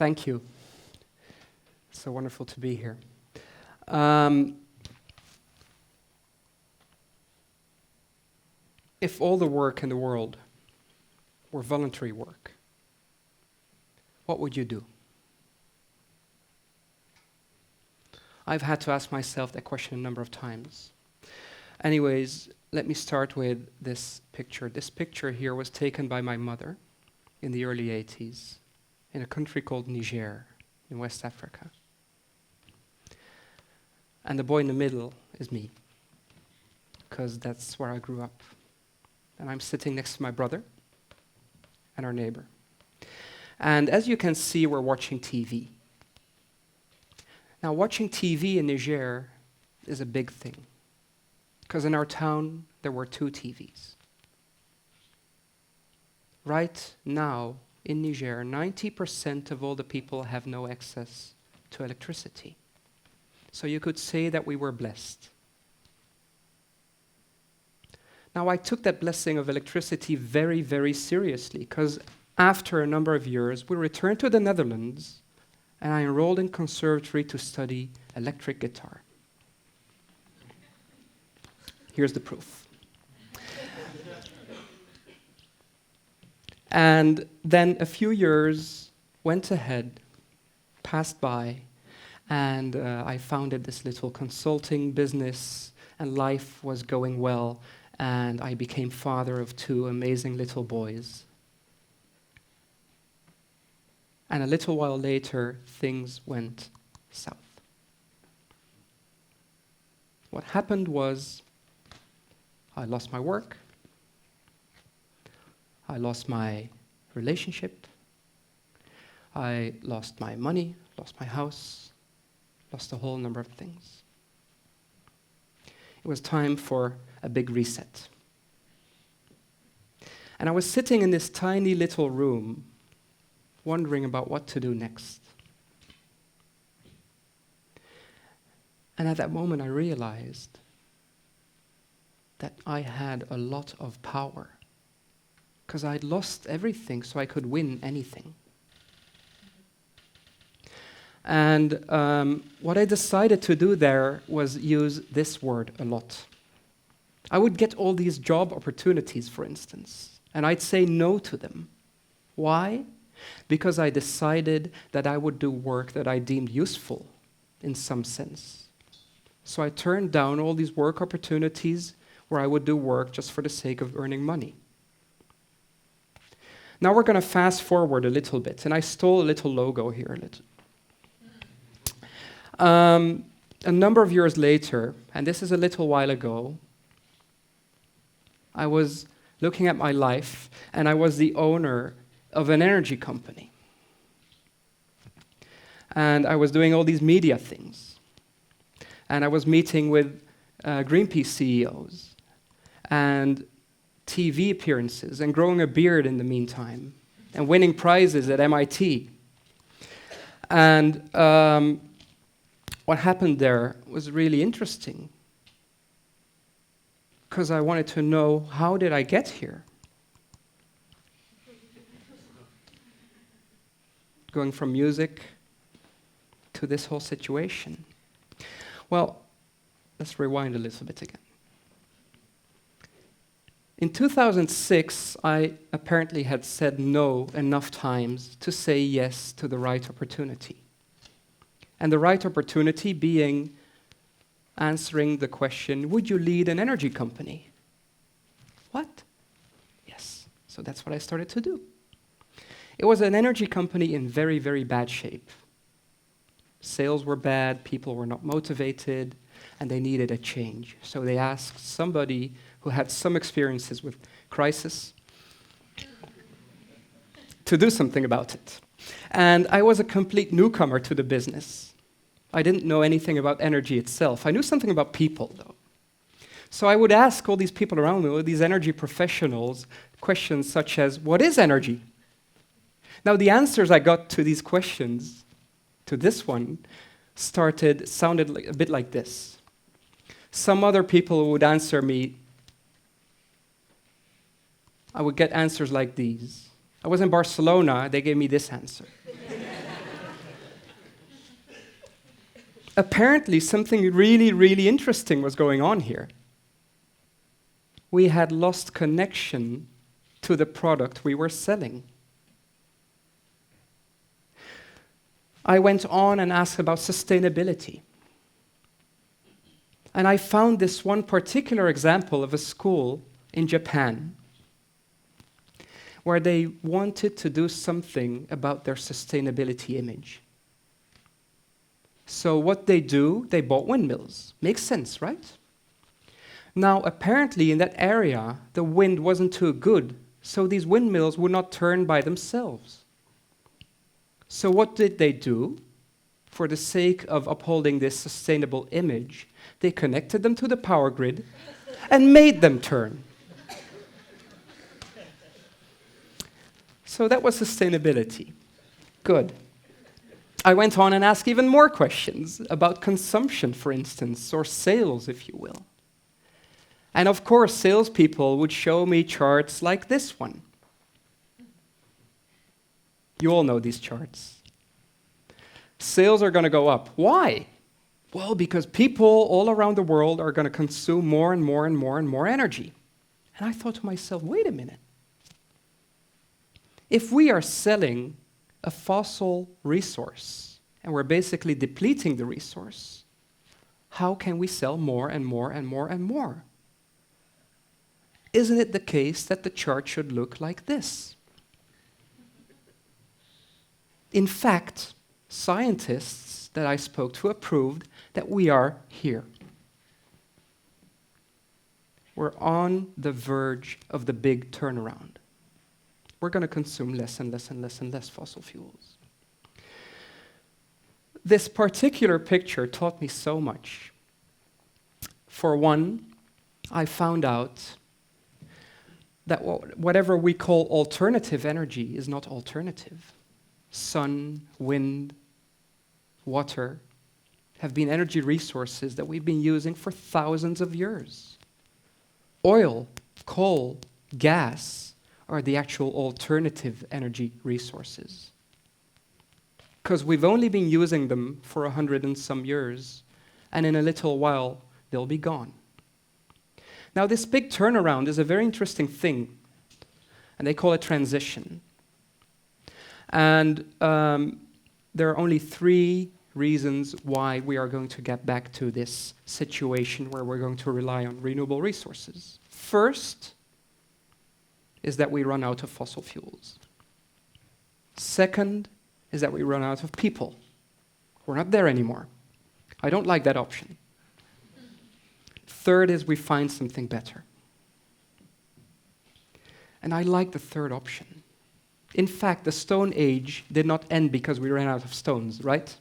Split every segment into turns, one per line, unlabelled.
Thank you. It's so wonderful to be here. If all the work in the world were voluntary work, what would you do? I've had to ask myself that question a number of times. Anyways, let me start with this picture. This picture here was taken by my mother in the early 80s in a country called Niger in West Africa. And the boy in the middle is me, because that's where I grew up. And I'm sitting next to my brother and our neighbor. And as you can see, we're watching TV. Now, watching TV in Niger is a big thing, because in our town, there were 2 TVs. Right now, in Niger, 90% of all the people have no access to electricity. So you could say that we were blessed. Now, I took that blessing of electricity very, very seriously, because after a number of years, we returned to the Netherlands, and I enrolled in conservatory to study electric guitar. Here's the proof. And then a few years went ahead, passed by, and I founded this little consulting business, and life was going well, and I became father of 2 amazing little boys. And a little while later, things went south. What happened was, I lost my work, I lost my relationship, I lost my money, lost my house, lost a whole number of things. It was time for a big reset. And I was sitting in this tiny little room, wondering about what to do next. And at that moment, I realized that I had a lot of power, because I'd lost everything, so I could win anything. And what I decided to do there was use this word a lot. I would get all these job opportunities, for instance, and I'd say no to them. Why? Because I decided that I would do work that I deemed useful in some sense. So I turned down all these work opportunities where I would do work just for the sake of earning money. Now we're going to fast forward a little bit, and I stole a little logo here. A number of years later, and this is a little while ago, I was looking at my life, and I was the owner of an energy company. And I was doing all these media things. And I was meeting with Greenpeace CEOs and TV appearances and growing a beard in the meantime and winning prizes at MIT. And what happened there was really interesting, because I wanted to know, how did I get here? Going from music to this whole situation. Well, let's rewind a little bit again. In 2006, I apparently had said no enough times to say yes to the right opportunity. And the right opportunity being answering the question, would you lead an energy company? What? Yes. So that's what I started to do. It was an energy company in very, very bad shape. Sales were bad, people were not motivated, and they needed a change. So they asked somebody who had some experiences with crisis to do something about it. And I was a complete newcomer to the business. I didn't know anything about energy itself. I knew something about people, though. So I would ask all these people around me, all these energy professionals, questions such as, what is energy? Now, the answers I got to these questions, to this one, sounded a bit like this. Some other people would answer me, I would get answers like these. I was in Barcelona, they gave me this answer. Apparently, something really, really interesting was going on here. We had lost connection to the product we were selling. I went on and asked about sustainability. And I found this one particular example of a school in Japan where they wanted to do something about their sustainability image. So what they do, they bought windmills. Makes sense, right? Now, apparently in that area, the wind wasn't too good, so these windmills would not turn by themselves. So what did they do? For the sake of upholding this sustainable image, they connected them to the power grid and made them turn. So that was sustainability. Good. I went on and asked even more questions about consumption, for instance, or sales, if you will. And of course, salespeople would show me charts like this one. You all know these charts. Sales are going to go up. Why? Well, because people all around the world are going to consume more and more and more and more energy. And I thought to myself, wait a minute. If we are selling a fossil resource and we're basically depleting the resource, how can we sell more and more and more and more? Isn't it the case that the chart should look like this? In fact, scientists that I spoke to approved that we are here. We're on the verge of the big turnaround. We're going to consume less and less and less and less fossil fuels. This particular picture taught me so much. For one, I found out that whatever we call alternative energy is not alternative. Sun, wind, water have been energy resources that we've been using for thousands of years. Oil, coal, gas are the actual alternative energy resources. Because we've only been using them for 100 and some years, and in a little while, they'll be gone. Now, this big turnaround is a very interesting thing, and they call it transition. And there are only 3 reasons why we are going to get back to this situation where we're going to rely on renewable resources. First is that we run out of fossil fuels. Second is that we run out of people. We're not there anymore. I don't like that option. Third is we find something better. And I like the third option. In fact, the Stone Age did not end because we ran out of stones, right?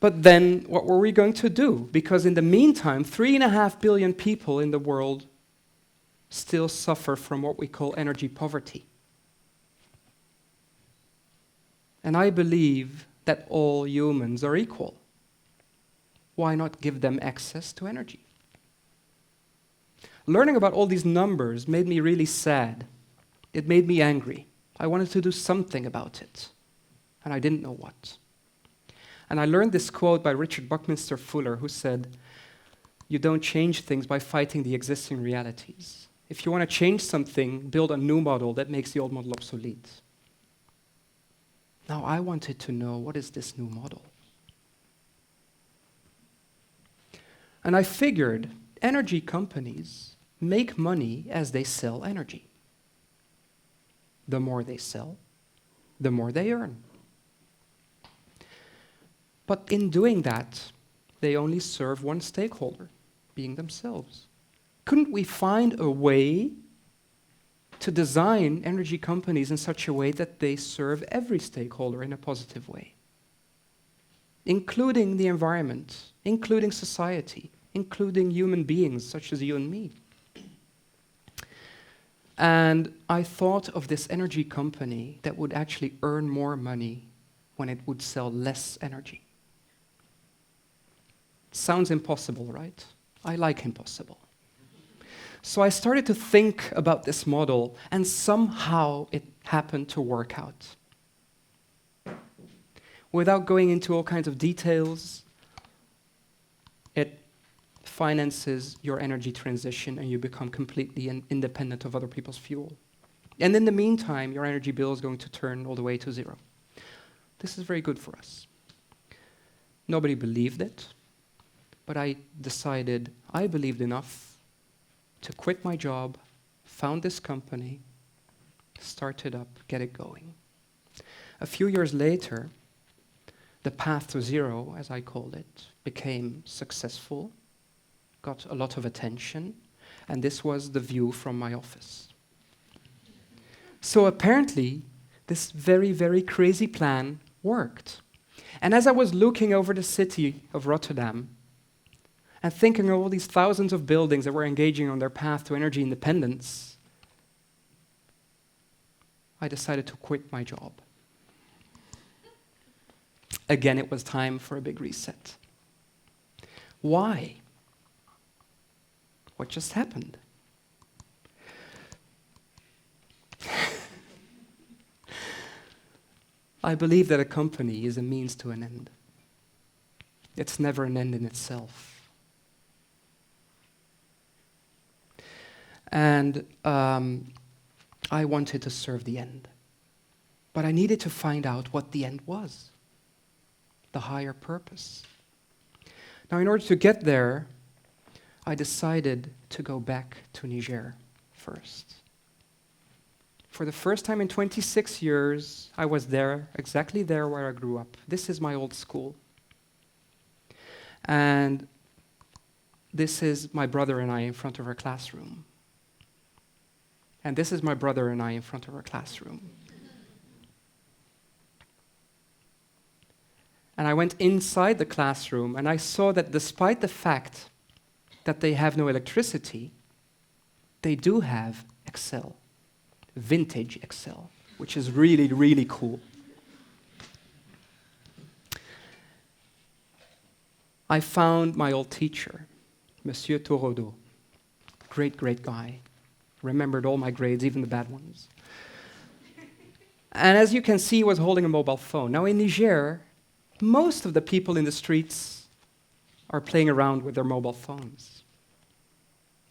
But then, what were we going to do? Because in the meantime, 3.5 billion people in the world still suffer from what we call energy poverty. And I believe that all humans are equal. Why not give them access to energy? Learning about all these numbers made me really sad. It made me angry. I wanted to do something about it, and I didn't know what. And I learned this quote by Richard Buckminster Fuller, who said, "You don't change things by fighting the existing realities. If you want to change something, build a new model that makes the old model obsolete." Now, I wanted to know, what is this new model? And I figured energy companies make money as they sell energy. The more they sell, the more they earn. But in doing that, they only serve one stakeholder, being themselves. Couldn't we find a way to design energy companies in such a way that they serve every stakeholder in a positive way? Including the environment, including society, including human beings such as you and me. And I thought of this energy company that would actually earn more money when it would sell less energy. Sounds impossible, right? I like impossible. So I started to think about this model, and somehow it happened to work out. Without going into all kinds of details, it finances your energy transition and you become completely independent of other people's fuel. And in the meantime, your energy bill is going to turn all the way to zero. This is very good for us. Nobody believed it, but I decided I believed enough to quit my job, found this company, start it up, get it going. A few years later, the path to zero, as I called it, became successful, got a lot of attention, and this was the view from my office. So apparently, this very, very crazy plan worked. And as I was looking over the city of Rotterdam and thinking of all these thousands of buildings that were engaging on their path to energy independence, I decided to quit my job. Again, it was time for a big reset. Why? What just happened? I believe that a company is a means to an end. It's never an end in itself. And I wanted to serve the end. But I needed to find out what the end was, the higher purpose. Now, in order to get there, I decided to go back to Niger first. For the first time in 26 years, I was there, exactly there where I grew up. This is my old school. And this is my brother and I in front of our classroom. And this is my brother and I in front of our classroom. And I went inside the classroom and I saw that despite the fact that they have no electricity, they do have Excel. Vintage Excel, which is really, really cool. I found my old teacher, Monsieur Torodo. Great, great guy. Remembered all my grades, even the bad ones. And as you can see, he was holding a mobile phone. Now in Niger, most of the people in the streets are playing around with their mobile phones.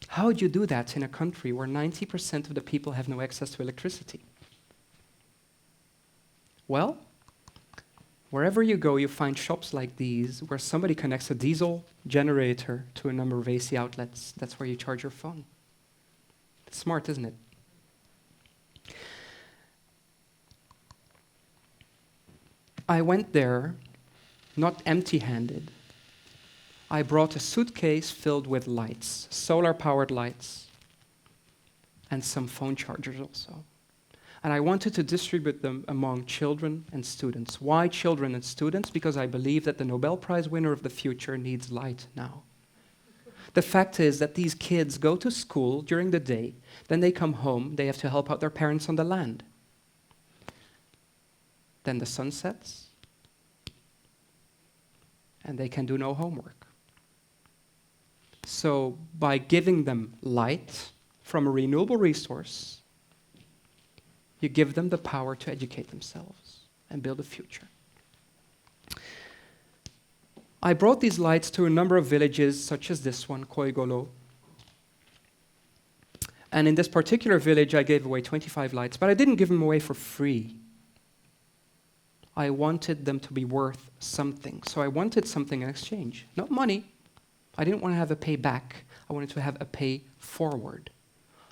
How would you do that in a country where 90% of the people have no access to electricity? Well, wherever you go, you find shops like these where somebody connects a diesel generator to a number of AC outlets. That's where you charge your phone. It's smart, isn't it? I went there not empty-handed. I brought a suitcase filled with lights, solar-powered lights, and some phone chargers also. And I wanted to distribute them among children and students. Why children and students? Because I believe that the Nobel Prize winner of the future needs light now. The fact is that these kids go to school during the day, then they come home, they have to help out their parents on the land. Then the sun sets, and they can do no homework. So by giving them light from a renewable resource, you give them the power to educate themselves and build a future. I brought these lights to a number of villages, such as this one, Koigolo. And in this particular village, I gave away 25 lights, but I didn't give them away for free. I wanted them to be worth something. So I wanted something in exchange, not money. I didn't want to have a pay back. I wanted to have a pay forward.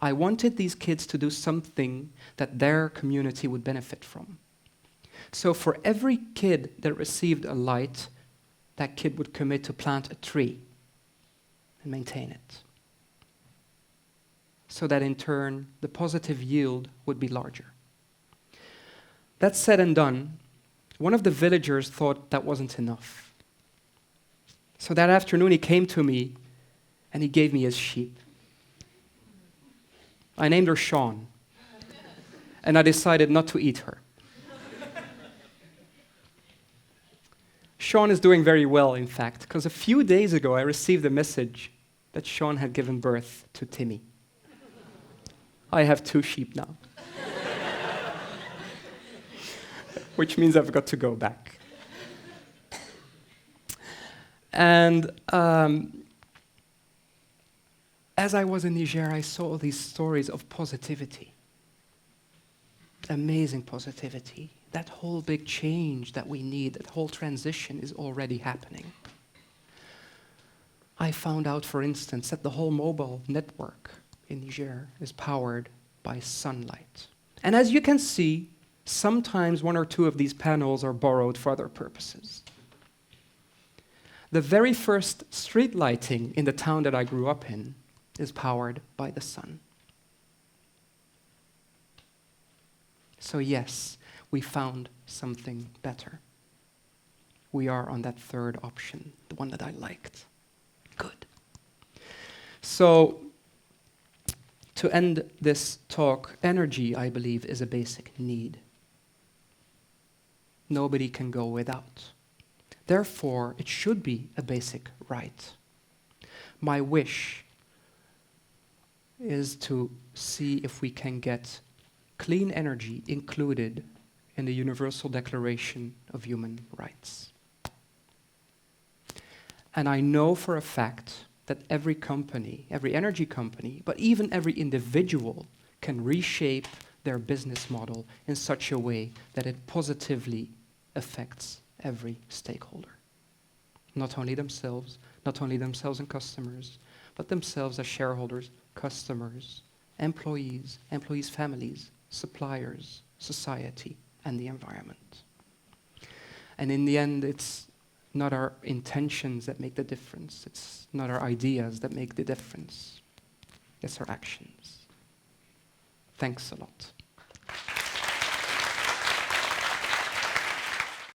I wanted these kids to do something that their community would benefit from. So for every kid that received a light, that kid would commit to plant a tree and maintain it. So that in turn, the positive yield would be larger. That said and done, one of the villagers thought that wasn't enough. So that afternoon he came to me and he gave me his sheep. I named her Sean, and I decided not to eat her. Sean is doing very well, in fact, because a few days ago I received a message that Sean had given birth to Timmy. I have 2 sheep now. Which means I've got to go back. And as I was in Niger, I saw these stories of positivity. Amazing positivity. That whole big change that we need, that whole transition is already happening. I found out, for instance, that the whole mobile network in Niger is powered by sunlight. And as you can see, sometimes one or two of these panels are borrowed for other purposes. The very first street lighting in the town that I grew up in is powered by the sun. So yes, we found something better. We are on that third option, the one that I liked. Good. So, to end this talk, energy, I believe, is a basic need. Nobody can go without. Therefore, it should be a basic right. My wish is to see if we can get clean energy included in the Universal Declaration of Human Rights. And I know for a fact that every company, every energy company, but even every individual can reshape their business model in such a way that it positively affects every stakeholder. Not only themselves and customers, but themselves as shareholders, customers, employees, families, suppliers, society, and the environment. And in the end, it's not our intentions that make the difference. It's not our ideas that make the difference. It's our actions. Thanks a lot.